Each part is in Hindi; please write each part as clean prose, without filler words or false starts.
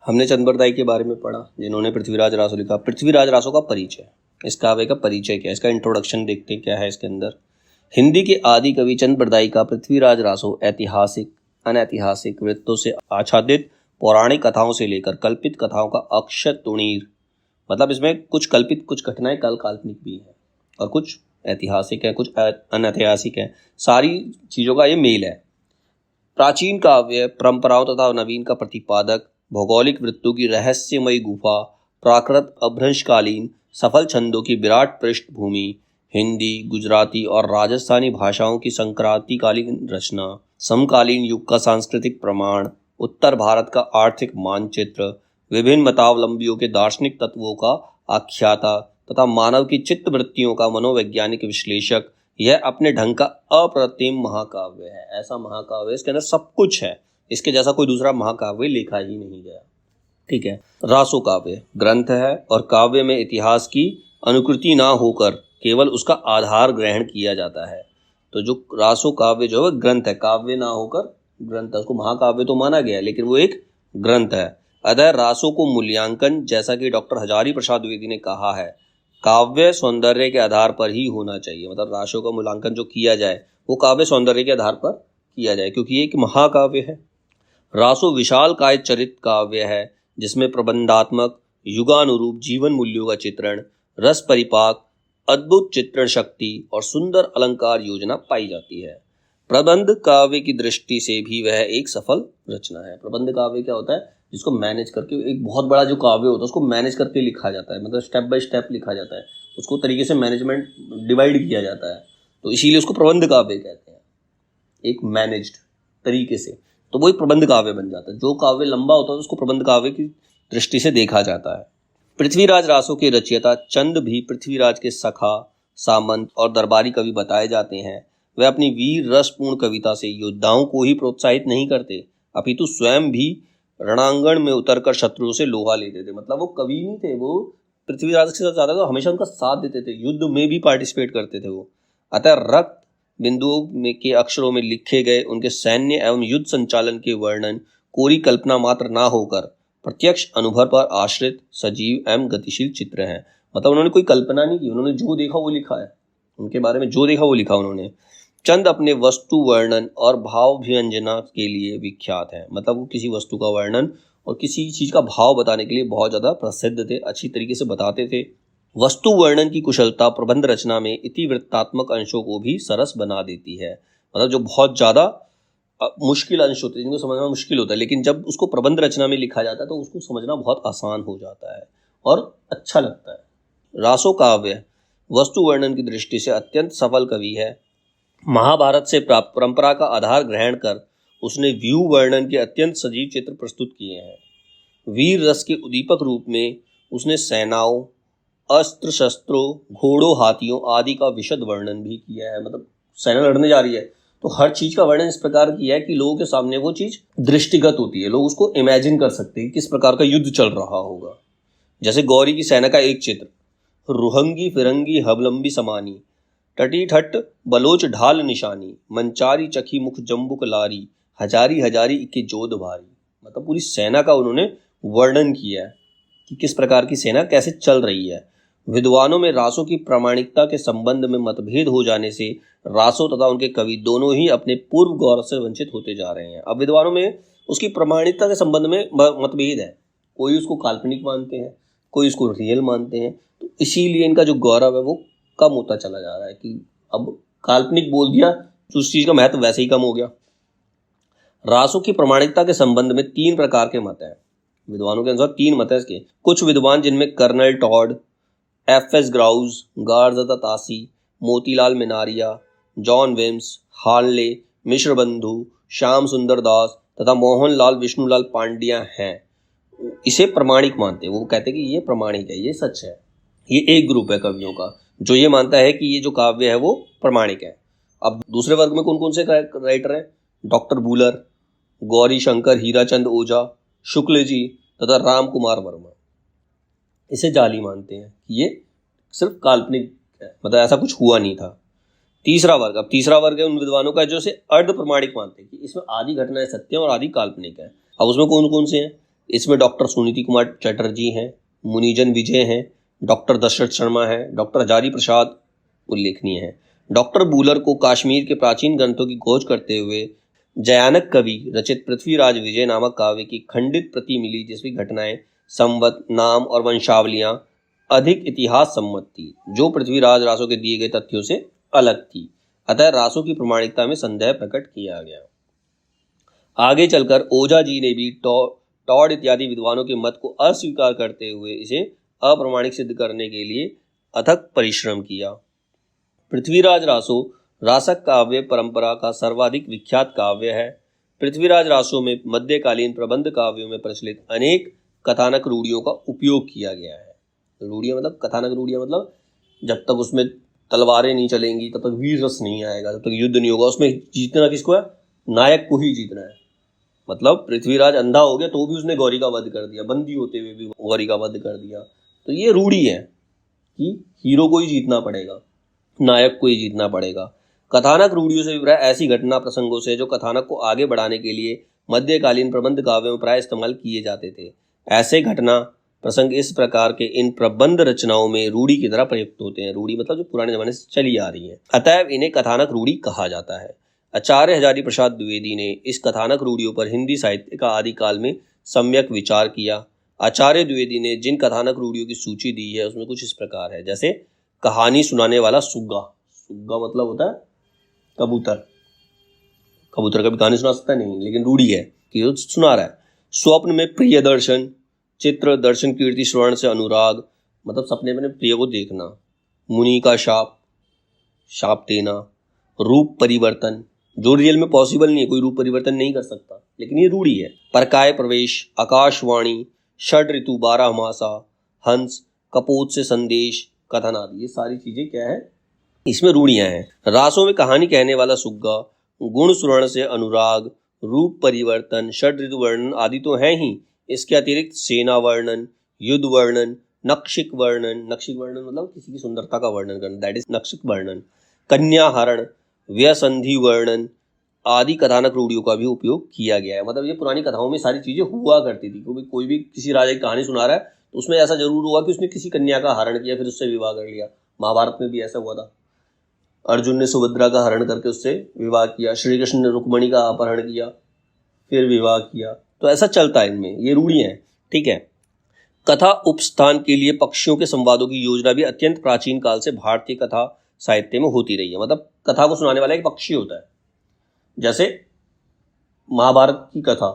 हमने चंद्रबरदाई के बारे में पढ़ा जिन्होंने पृथ्वीराज रासो लिखा। पृथ्वीराज रासो का परिचय, इस काव्य का परिचय क्या है, इसका इंट्रोडक्शन देखते हैं क्या है इसके अंदर। हिंदी के आदि कवि चंद्रबरदाई का पृथ्वीराज रासो ऐतिहासिक अनैतिहासिक वृत्तों से आच्छादित पौराणिक कथाओं से लेकर कल्पित कथाओं का अक्षर तुणीर, मतलब इसमें कुछ कल्पित कुछ घटनाएं काल्पनिक भी हैं और कुछ ऐतिहासिक है, कुछ अनैतिहासिक है, सारी चीज़ों का ये मेल है। प्राचीन काव्य परंपराओं तथा नवीन का प्रतिपादक, भौगोलिक वृत्तों की रहस्यमयी गुफा, प्राकृत अभ्रंशकालीन सफल छंदों की विराट पृष्ठभूमि, हिंदी गुजराती और राजस्थानी भाषाओं की संक्रांतिकालीन रचना, समकालीन युग का सांस्कृतिक प्रमाण, उत्तर भारत का आर्थिक मानचित्र, विभिन्न मतावलंबियों के दार्शनिक तत्वों का आख्याता तथा मानव की चित्त वृत्तियों का मनोवैज्ञानिक विश्लेषक, यह अपने ढंग का अप्रतिम महाकाव्य है। ऐसा महाकाव्य, इसके अंदर सब कुछ है, इसके जैसा कोई दूसरा महाकाव्य लिखा ही नहीं गया। ठीक है। रासो काव्य ग्रंथ है और काव्य में इतिहास की अनुकृति ना होकर केवल उसका आधार ग्रहण किया जाता है। तो जो रासो काव्य जो है ग्रंथ है, काव्य ना होकर ग्रंथ है। उसको महाकाव्य तो माना गया लेकिन वो एक ग्रंथ है। अतः रासो को मूल्यांकन, जैसा कि डॉक्टर हजारी प्रसाद द्विवेदी ने कहा है, काव्य सौंदर्य के आधार पर ही होना चाहिए। मतलब रासो का मूल्यांकन जो किया जाए वो काव्य सौंदर्य के आधार पर किया जाए, क्योंकि ये एक महाकाव्य है। रासो विशाल काय चरित काव्य है जिसमें प्रबंधात्मक युगानुरूप जीवन मूल्यों का चित्रण, रस परिपाक, अद्भुत चित्रण शक्ति और सुंदर अलंकार योजना पाई जाती है। प्रबंध काव्य की दृष्टि से भी वह एक सफल रचना है। प्रबंध काव्य क्या होता है, जिसको मैनेज करके, एक बहुत बड़ा जो काव्य होता है उसको मैनेज करके लिखा जाता है, मतलब स्टेप बाय स्टेप लिखा जाता है, उसको तरीके से मैनेजमेंट डिवाइड किया जाता है, तो इसीलिए उसको प्रबंध काव्य कहते हैं, एक मैनेज्ड तरीके से। तो वो एक प्रबंध काव्य बन जाता है। जो काव्य लंबा होता है उसको प्रबंध काव्य की दृष्टि से देखा जाता है। पृथ्वीराज रासो के रचयिता चंद भी पृथ्वीराज के सखा, सामंत और दरबारी कवि बताए जाते हैं। वे अपनी वीर रसपूर्ण कविता से योद्धाओं को ही प्रोत्साहित नहीं करते, अपितु स्वयं भी रणांगण में उतरकर शत्रुओं से लोहा लेते थे। मतलब वो कवि नहीं थे, वो पृथ्वीराज के साथ जाता था, हमेशा उनका साथ देते थे, युद्ध में भी पार्टिसिपेट करते थे वो। अतः रक्त बिंदुओं में के अक्षरों में लिखे गए उनके सैन्य एवं युद्ध संचालन के वर्णन कोरी कल्पना मात्र ना होकर प्रत्यक्ष अनुभव पर आश्रित सजीव एवं गतिशील चित्र हैं। मतलब उन्होंने कोई कल्पना नहीं की, उन्होंने जो देखा वो लिखा है, उनके बारे में जो देखा वो लिखा उन्होंने। चंद अपने वस्तु वर्णन और भावाभिव्यंजना के लिए विख्यात हैं। मतलब वो किसी वस्तु का वर्णन और किसी चीज़ का भाव बताने के लिए बहुत ज़्यादा प्रसिद्ध थे, अच्छी तरीके से बताते थे। वस्तु वर्णन की कुशलता प्रबंध रचना में इतिवृत्तात्मक अंशों को भी सरस बना देती है। मतलब जो बहुत ज़्यादा मुश्किल अंश होते हैं जिनको समझना मुश्किल होता है, लेकिन जब उसको प्रबंध रचना में लिखा जाता है तो उसको समझना बहुत आसान हो जाता है और अच्छा लगता है। रासो काव्य वस्तु वर्णन की दृष्टि से अत्यंत सफल कवि है। महाभारत से प्राप्त परंपरा का आधार ग्रहण कर उसने व्यू वर्णन के अत्यंत सजीव चित्र प्रस्तुत किए हैं। वीर रस के उद्दीपक रूप में उसने सेनाओं, अस्त्र शस्त्रों, घोड़ों, हाथियों आदि का विशद वर्णन भी किया है। मतलब सेना लड़ने जा रही है तो हर चीज का वर्णन इस प्रकार किया है कि लोगों के सामने वो चीज दृष्टिगत होती है, लोग उसको इमेजिन कर सकते हैं किस प्रकार का युद्ध चल रहा होगा। जैसे गौरी की सेना का एक चित्र, रुहंगी फिरंगी हबलंबी समानी, टटी ठट बलोच ढाल निशानी, मंचारी चखी मुख जम्बुक लारी, हजारी हजारी इक्के जोध भारी। मतलब पूरी सेना का उन्होंने वर्णन किया है कि किस प्रकार की सेना कैसे चल रही है। विद्वानों में रासो की प्रामाणिकता के संबंध में मतभेद हो जाने से रासो तथा उनके कवि दोनों ही अपने पूर्व गौरव से वंचित होते जा रहे हैं। अब विद्वानों में उसकी प्रामाणिकता के संबंध में मतभेद है, कोई उसको काल्पनिक मानते हैं, कोई उसको रियल मानते हैं, तो इसीलिए इनका जो गौरव है वो कम होता चला जा रहा है कि अब काल्पनिक बोल दिया तो उस चीज का महत्व वैसे ही कम हो गया। रासो की प्रामाणिकता के संबंध में 3 प्रकार के मत हैं, विद्वानों के अनुसार 3 मत है इसके। कुछ विद्वान जिनमें कर्नल टॉड, एफ.एस. ग्राउज, गार्जता तासी, मोतीलाल मिनारिया, जॉन विम्स, हार्ले, मिश्र बंधु, श्याम सुंदर दास तथा मोहनलाल विष्णुलाल पांड्या हैं, इसे प्रमाणिक मानते हैं। वो कहते हैं कि ये प्रमाणिक है, ये सच है। ये एक ग्रुप है कवियों का जो ये मानता है कि ये जो काव्य है वो प्रमाणिक है। अब दूसरे वर्ग में कौन कौन से राइटर हैं? डॉक्टर बूलर, गौरी शंकर हीराचंद ओझा, शुक्ल जी तथा राम कुमार वर्मा, इसे जाली मानते हैं कि ये सिर्फ काल्पनिक है, मतलब ऐसा कुछ हुआ नहीं था। तीसरा वर्ग है उन विद्वानों का जो इसे अर्ध प्रमाणिक मानते हैं कि इसमें आधी घटनाएं सत्य और आधी काल्पनिक है। अब उसमें कौन कौन से हैं? इसमें डॉक्टर सुनीति कुमार चटर्जी हैं, मुनिजन विजय हैं, डॉक्टर दशरथ शर्मा हैं, डॉक्टर हजारी प्रसाद उल्लेखनीय हैं। डॉक्टर बूलर को कश्मीर के प्राचीन ग्रंथों की खोज करते हुए जयानक कवि रचित पृथ्वीराज विजय नामक काव्य की खंडित प्रति मिली, जिसकी घटनाएं, संवत, नाम और वंशावलियां अधिक इतिहास सम्मत थी, जो पृथ्वीराज रासो के दिए गए तथ्यों से अलग थी। अतः रासो की प्रामाणिकता में संदेह प्रकट किया गया। आगे चलकर ओझा जी ने भी टॉड इत्यादि विद्वानों के मत को अस्वीकार करते हुए इसे अप्रामाणिक सिद्ध करने के लिए अथक परिश्रम किया। पृथ्वीराज रासो रासक काव्य परंपरा का सर्वाधिक विख्यात काव्य है। पृथ्वीराज रासो में मध्यकालीन प्रबंध काव्यों में प्रचलित अनेक कथानक रूढ़ियों का उपयोग किया गया है। रूढ़ियाँ मतलब कथानक रूढ़ियाँ मतलब जब तक उसमें तलवारें नहीं चलेंगी तब तक वीर रस नहीं आएगा, जब तक युद्ध नहीं होगा। उसमें जीतना किसको है? नायक को ही जीतना है। मतलब पृथ्वीराज अंधा हो गया तो भी उसने गौरी का वध कर दिया, बंदी होते हुए भी गौरी का वध कर दिया। तो ये रूढ़ी है कि हीरो को ही जीतना पड़ेगा, नायक को ही जीतना पड़ेगा। कथानक रूढ़ियों से विपरीत ऐसी घटना प्रसंगों से जो कथानक को आगे बढ़ाने के लिए मध्यकालीन प्रबंध काव्यों में प्राय इस्तेमाल किए जाते थे। ऐसे घटना प्रसंग इस प्रकार के इन प्रबंध रचनाओं में रूढ़ी की तरह प्रयुक्त होते हैं। रूढ़ी मतलब जो पुराने जमाने से चली आ रही है, अतएव इन्हें कथानक रूढ़ी कहा जाता है। आचार्य हजारी प्रसाद द्विवेदी ने इस कथानक रूढ़ियों पर हिंदी साहित्य का आदिकाल में सम्यक विचार किया। आचार्य द्विवेदी ने जिन कथानक रूढ़ियों की सूची दी है उसमें कुछ इस प्रकार है, जैसे कहानी सुनाने वाला सुग्गा। सुग्गा मतलब होता है कबूतर। कबूतर कभी कहानी सुना सकता नहीं, लेकिन रूढ़ी है कि वो सुना रहा है। स्वप्न में प्रिय दर्शन, चित्र दर्शन कीर्ति श्रवण से अनुराग, मतलब सपने में प्रिय को देखना। मुनि का शाप, शाप देना। रूप परिवर्तन, जो रियल में पॉसिबल नहीं है, कोई रूप परिवर्तन नहीं कर सकता, लेकिन ये रूढ़ी है। परकाय प्रवेश, आकाशवाणी, षड ऋतु, 12 मासा, हंस, कपोत से संदेश, कथन आदि, ये सारी चीजें क्या है? इसमें रूढ़ियां हैं। रासों में कहानी कहने वाला सुग्गा, गुण सुवर्ण से अनुराग, रूप परिवर्तन, षड ऋतु वर्णन आदि तो है ही। इसके अतिरिक्त सेना वर्णन, युद्ध वर्णन, नक्षिक वर्णन, नक्षिक वर्णन मतलब किसी की सुंदरता का वर्णन करना, दैट इज नक्षिक वर्णन, कन्याहरण, व्यसंधि वर्णन आदि कथानक रूढ़ियों का भी उपयोग किया गया है। मतलब ये पुरानी कथाओं में सारी चीजें हुआ करती थी, क्योंकि कोई भी किसी राजा की कहानी सुना रहा है तो उसमें ऐसा जरूर हुआ कि उसने किसी कन्या का हरण किया, फिर उससे विवाह कर लिया। महाभारत में भी ऐसा हुआ था। अर्जुन ने सुभद्रा का हरण करके उससे विवाह किया, श्री कृष्ण ने रुक्मणी का अपहरण किया, फिर विवाह किया। तो ऐसा चलता है इनमें, ये रूढ़ियां हैं, ठीक है। कथा उपस्थान के लिए पक्षियों के संवादों की योजना भी अत्यंत प्राचीन काल से भारतीय कथा साहित्य में होती रही है। मतलब कथा को सुनाने वाला एक पक्षी होता है। जैसे महाभारत की कथा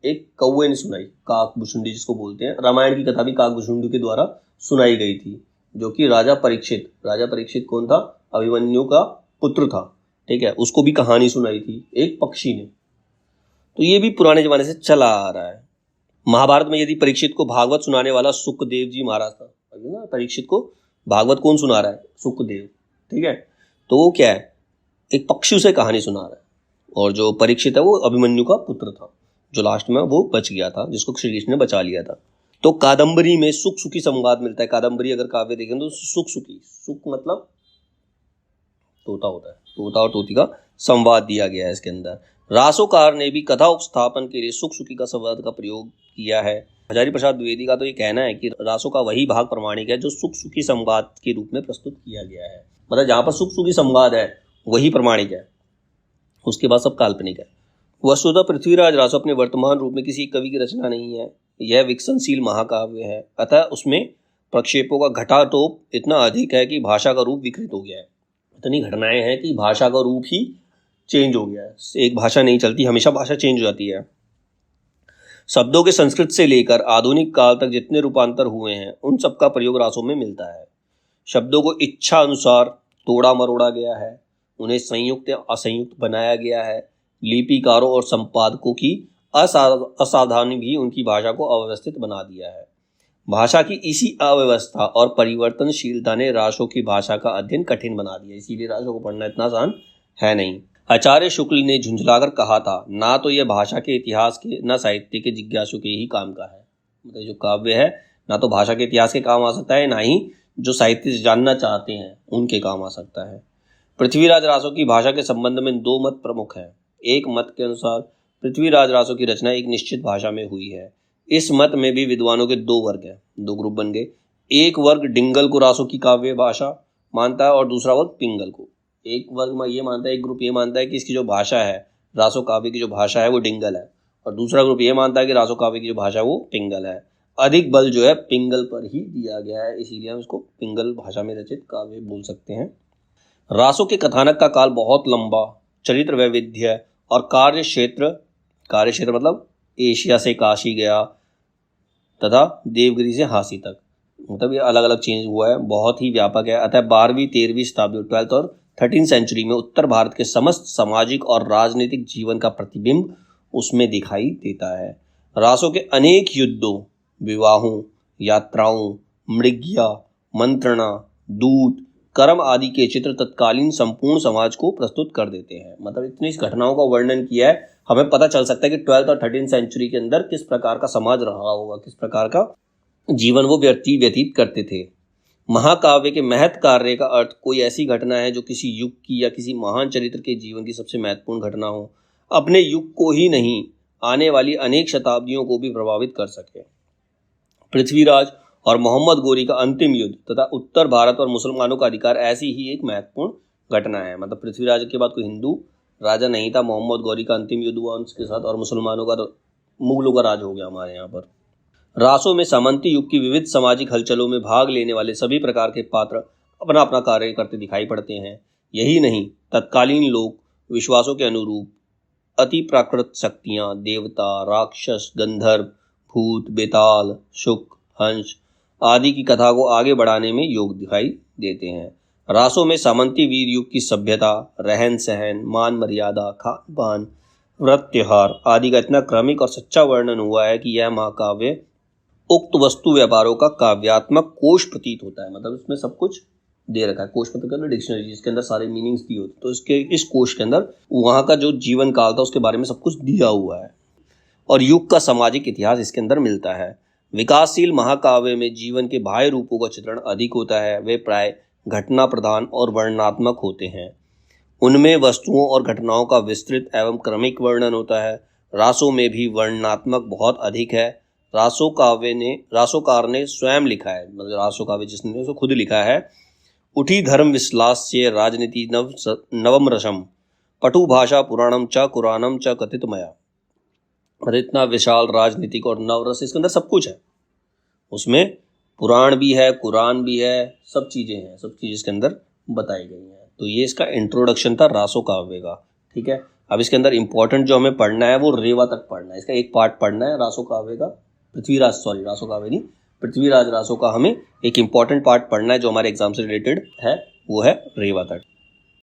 एक कौवे ने सुनाई, काकभुशुंडी जिसको बोलते हैं। रामायण की कथा भी काकभुशुंडी के द्वारा सुनाई गई थी, जो कि राजा परीक्षित कौन था? अभिमन्यु का पुत्र था, ठीक है। उसको भी कहानी सुनाई थी एक पक्षी ने। तो ये भी पुराने जमाने से चला आ रहा है। महाभारत में यदि परीक्षित को भागवत सुनाने वाला सुखदेव जी महाराज था, परीक्षित को भागवत कौन सुना रहा है? सुखदेव, ठीक है। तो वो क्या है? एक पक्षी उसे कहानी सुना रहा है, और जो परीक्षित है वो अभिमन्यु का पुत्र था, जो लास्ट में वो बच गया था, जिसको श्री कृष्ण ने बचा लिया था। तो कादंबरी में सुख सुखी संवाद मिलता है। कादंबरी अगर काव्य देखें तो सुख सुखी, सुख मतलब तोता होता है, तोता और तोती का संवाद दिया गया है इसके अंदर। रासोकार ने भी कथा उपस्थापन के लिए सुख सुखी का संवाद का प्रयोग किया है। हजारी प्रसाद द्विवेदी का तो ये कहना है कि रासों का वही भाग प्रमाणिक है जो सुख सुखी संवाद के रूप में प्रस्तुत किया गया है। मतलब जहां पर सुख सुखी संवाद है वही प्रमाणिक है, उसके बाद सब काल्पनिक है। वस्तुतः पृथ्वीराज रासो अपने वर्तमान रूप में किसी कवि की रचना नहीं है, यह विकसनशील महाकाव्य है। अतः उसमें प्रक्षेपों का घटाटोप इतना अधिक है कि भाषा का रूप विकृत हो गया है। इतनी घटनाएं हैं कि भाषा का रूप ही चेंज हो गया है। एक भाषा नहीं चलती, हमेशा भाषा चेंज हो जाती है। शब्दों के संस्कृत से लेकर आधुनिक काल तक जितने रूपांतर हुए हैं उन सब का प्रयोग रासों में मिलता है। शब्दों को इच्छा अनुसार तोड़ा मरोड़ा गया है, उन्हें संयुक्त या असंयुक्त बनाया गया है। लिपिकारों और संपादकों की असावधानी भी उनकी भाषा को अव्यवस्थित बना दिया है। भाषा की इसी अव्यवस्था और परिवर्तनशीलता ने रासों की भाषा का अध्ययन कठिन बना दिया, इसीलिए रासों को पढ़ना इतना आसान है नहीं। आचार्य शुक्ल ने झुंझलाकर कहा था, ना तो यह भाषा के इतिहास के न साहित्य के जिज्ञासु के ही काम का है। मतलब जो काव्य है ना तो भाषा के इतिहास के काम आ सकता है, ना ही जो साहित्य से जानना चाहते हैं उनके काम आ सकता है। पृथ्वीराज रासो की भाषा के संबंध में दो मत प्रमुख हैं। एक मत के अनुसार पृथ्वीराज रासो की रचना एक निश्चित भाषा में हुई है, इस मत में भी विद्वानों के दो वर्ग हैं, दो ग्रुप बन गए। एक वर्ग डिंगल को रासो की काव्य भाषा मानता है और दूसरा वर्ग पिंगल को। एक वर्ग ये मानता है, एक ग्रुप ये मानता है कि इसकी जो भाषा है, रासो काव्य की जो भाषा है वो डिंगल है, और दूसरा ग्रुप ये मानता है कि रासो काव्य की जो भाषा है वो पिंगल है। अधिक बल जो है पिंगल पर ही दिया गया है, इसीलिए हम इसको पिंगल भाषा में रचित काव्य बोल सकते हैं। रासो के कथानक का काल बहुत लंबा, चरित्र वैविध्य और कार्य क्षेत्र मतलब एशिया से काशी गया तथा देवगिरी से हांसी तक, मतलब ये अलग अलग चेंज हुआ है, बहुत ही व्यापक है। अतः 12वीं 13वीं शताब्दी 12th और 13th सेंचुरी में उत्तर भारत के समस्त सामाजिक और राजनीतिक जीवन का प्रतिबिंब उसमें दिखाई देता है। रासो के अनेक युद्धों, विवाहों, यात्राओं, मृग्या, मंत्रणा, दूत, कर्म आदि के चित्र तत्कालीन संपूर्ण समाज को प्रस्तुत कर देते हैं। मतलब इतनी घटनाओं का वर्णन किया है, हमें पता चल सकता है कि 12th और 13th सेंचुरी के अंदर किस प्रकार का समाज रहा होगा, किस प्रकार का जीवन वो व्यतीत करते थे। महाकाव्य के महत् कार्य का अर्थ कोई ऐसी घटना है जो किसी युग की या किसी महान चरित्र के जीवन की सबसे महत्वपूर्ण घटना हो, अपने युग को ही नहीं आने वाली अनेक शताब्दियों को भी प्रभावित कर सके। पृथ्वीराज और मोहम्मद गोरी का अंतिम युद्ध तथा उत्तर भारत और मुसलमानों का अधिकार ऐसी ही एक महत्वपूर्ण घटना है। मतलब पृथ्वीराज के बाद कोई हिंदू राजा नहीं था, मोहम्मद गौरी का अंतिम युद्ध हुआ उनके साथ, और मुसलमानों का मुगलों का राज हो गया हमारे यहाँ पर। रासो में सामंती युग की विविध सामाजिक हलचलों में भाग लेने वाले सभी प्रकार के पात्र अपना अपना कार्य करते दिखाई पड़ते हैं। यही नहीं, तत्कालीन लोक विश्वासों के अनुरूप अति प्राकृत शक्तियाँ, देवता, राक्षस, गंधर्व, भूत, बेताल, शुक, हंस आदि की कथा को आगे बढ़ाने में योग दिखाई देते हैं। रासो में सामंती वीर युग की सभ्यता, रहन सहन, मान मर्यादा, खान पान, व्रत त्योहार आदि का इतना क्रमिक और सच्चा वर्णन हुआ है कि यह महाकाव्य उक्त वस्तु व्यापारों का काव्यात्मक कोश प्रतीत होता है। मतलब इसमें सब कुछ दे रखा है। कोश मतलब के अंदर डिक्शनरी, जिसके अंदर सारे मीनिंग्स दिए होते, तो इसके इस कोश के अंदर वहाँ का जो जीवन काल था उसके बारे में सब कुछ दिया हुआ है, और युग का सामाजिक इतिहास इसके अंदर मिलता है। विकासशील महाकाव्य में जीवन के बाह्य रूपों का चित्रण अधिक होता है, वे प्राय घटना प्रधान और वर्णनात्मक होते हैं। उनमें वस्तुओं और घटनाओं का विस्तृत एवं क्रमिक वर्णन होता है। रासो में भी वर्णनात्मक बहुत अधिक है। रासोकार ने स्वयं लिखा है, मतलब रासो काव्य जिसने उसको खुद लिखा है। उठी धर्म विश्लास्य राजनीति नवम रसम पटु भाषा पुराणम च कुरानम च कथित मया। मतलब इतना विशाल राजनीतिक और नवरस इसके अंदर सब कुछ है। उसमें पुराण भी है, कुरान भी है, सब चीज़ें हैं, सब चीज़ इसके अंदर बताई गई हैं। तो ये इसका इंट्रोडक्शन था रासो काव्य का। ठीक है, अब इसके अंदर इंपॉर्टेंट जो हमें पढ़ना है वो रेवा तक पढ़ना है। इसका एक पार्ट पढ़ना है रासो काव्य का, रासो काव्य नहीं, पृथ्वीराज रासो का हमें एक इंपॉर्टेंट पार्ट पढ़ना है जो हमारे एग्जाम से रिलेटेड है, वो है रेवा तक।